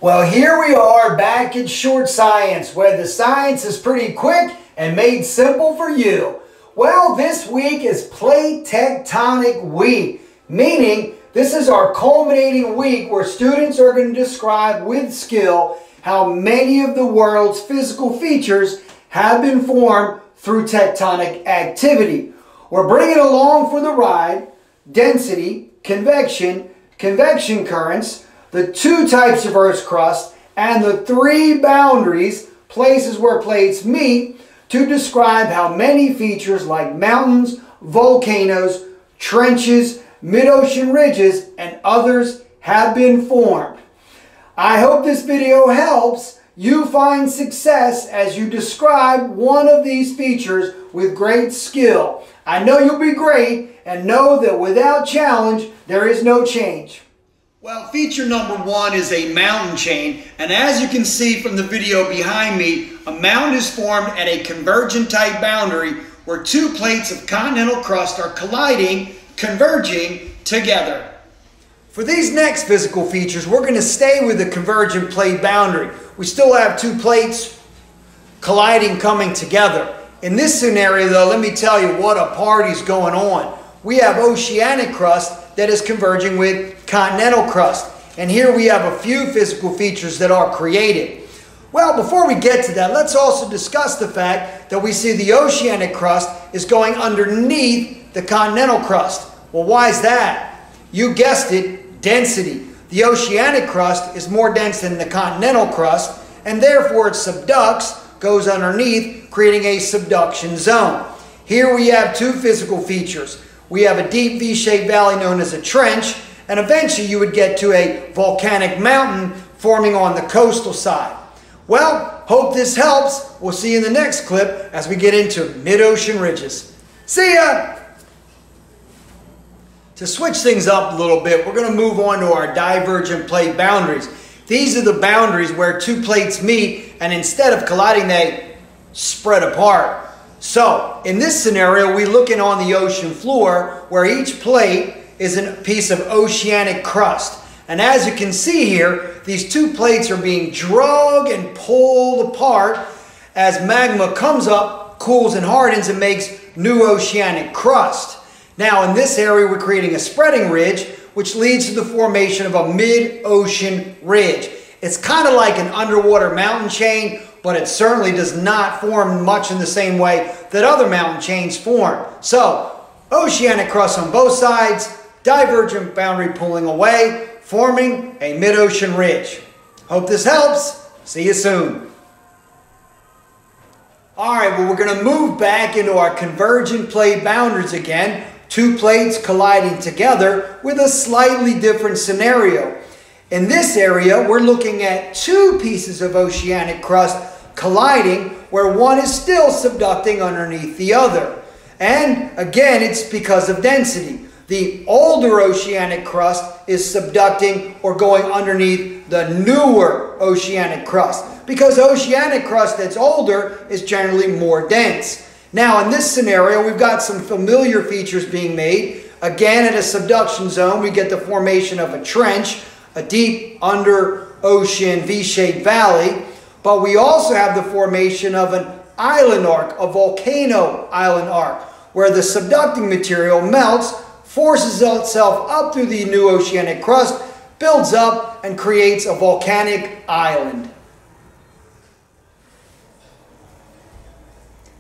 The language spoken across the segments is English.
Well, here we are back at Short Science, where the science is pretty quick and made simple for you. Well, this week is Plate Tectonic Week, meaning this is our culminating week where students are going to describe with skill how many of the world's physical features have been formed through tectonic activity. We're bringing along for the ride density, convection currents, the two types of Earth's crust, and the three boundaries, places where plates meet, to describe how many features like mountains, volcanoes, trenches, mid-ocean ridges, and others have been formed. I hope this video helps you find success as you describe one of these features with great skill. I know you'll be great, and know that without challenge, there is no change. Well, feature number one is a mountain chain, and as you can see from the video behind me, a mountain is formed at a convergent type boundary where two plates of continental crust are colliding, converging together. For these next physical features, we're going to stay with the convergent plate boundary. We still have two plates colliding, coming together. In this scenario, though, let me tell you what a party's going on. We have oceanic crust that is converging with continental crust. And here we have a few physical features that are created. Well, before we get to that, let's also discuss the fact that we see the oceanic crust is going underneath the continental crust. Well, why is that? You guessed it, density. The oceanic crust is more dense than the continental crust, and therefore it subducts, goes underneath, creating a subduction zone. Here we have two physical features. We have a deep V-shaped valley known as a trench, and eventually you would get to a volcanic mountain forming on the coastal side. Well, hope this helps. We'll see you in the next clip as we get into mid-ocean ridges. See ya! To switch things up a little bit, we're going to move on to our divergent plate boundaries. These are the boundaries where two plates meet, and instead of colliding, they spread apart. So, in this scenario, we're looking on the ocean floor where each plate is a piece of oceanic crust. And as you can see here, these two plates are being dragged and pulled apart as magma comes up, cools and hardens, and makes new oceanic crust. Now, in this area, we're creating a spreading ridge, which leads to the formation of a mid-ocean ridge. It's kind of like an underwater mountain chain, but it certainly does not form much in the same way that other mountain chains form. So, oceanic crust on both sides, divergent boundary pulling away, forming a mid-ocean ridge. Hope this helps. See you soon. Alright, well, we're going to move back into our convergent plate boundaries again. Two plates colliding together with a slightly different scenario. In this area, we're looking at two pieces of oceanic crust colliding where one is still subducting underneath the other. And again, it's because of density. The older oceanic crust is subducting or going underneath the newer oceanic crust, because oceanic crust that's older is generally more dense. Now, in this scenario, we've got some familiar features being made. Again, at a subduction zone, we get the formation of a trench, a deep under-ocean V-shaped valley, but we also have the formation of an island arc, a volcano island arc, where the subducting material melts, forces itself up through the new oceanic crust, builds up, and creates a volcanic island.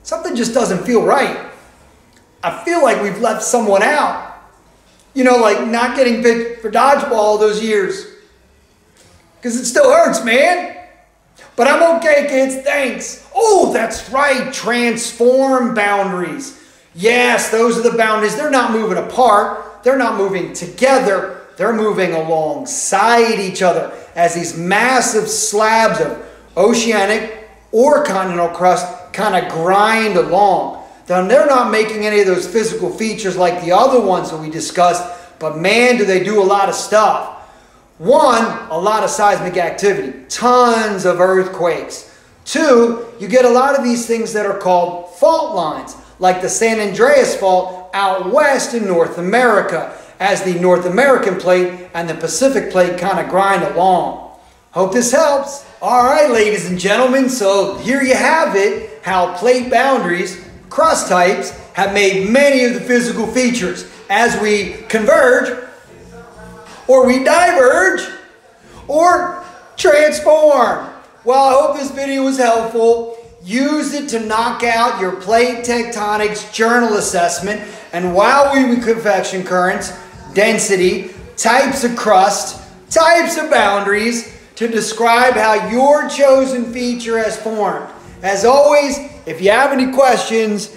Something just doesn't feel right. I feel like we've left someone out. You know, like not getting picked for dodgeball all those years. Because it still hurts, man. But I'm okay, kids, thanks. Oh, that's right, transform boundaries. Yes, those are the boundaries. They're not moving apart. They're not moving together. They're moving alongside each other as these massive slabs of oceanic or continental crust kind of grind along. Now, they're not making any of those physical features like the other ones that we discussed, but man, do they do a lot of stuff. One, a lot of seismic activity, tons of earthquakes. Two, you get a lot of these things that are called fault lines, like the San Andreas Fault out west in North America, as the North American plate and the Pacific plate kind of grind along. Hope this helps. All right, ladies and gentlemen, so here you have it, how plate boundaries, crust types, have made many of the physical features as we converge, or we diverge, or transform. Well, I hope this video was helpful. Use it to knock out your plate tectonics journal assessment and wow you with convection currents, density, types of crust, types of boundaries to describe how your chosen feature has formed. As always, if you have any questions,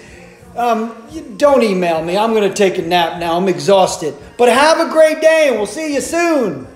don't email me. I'm going to take a nap now. I'm exhausted. But have a great day and we'll see you soon.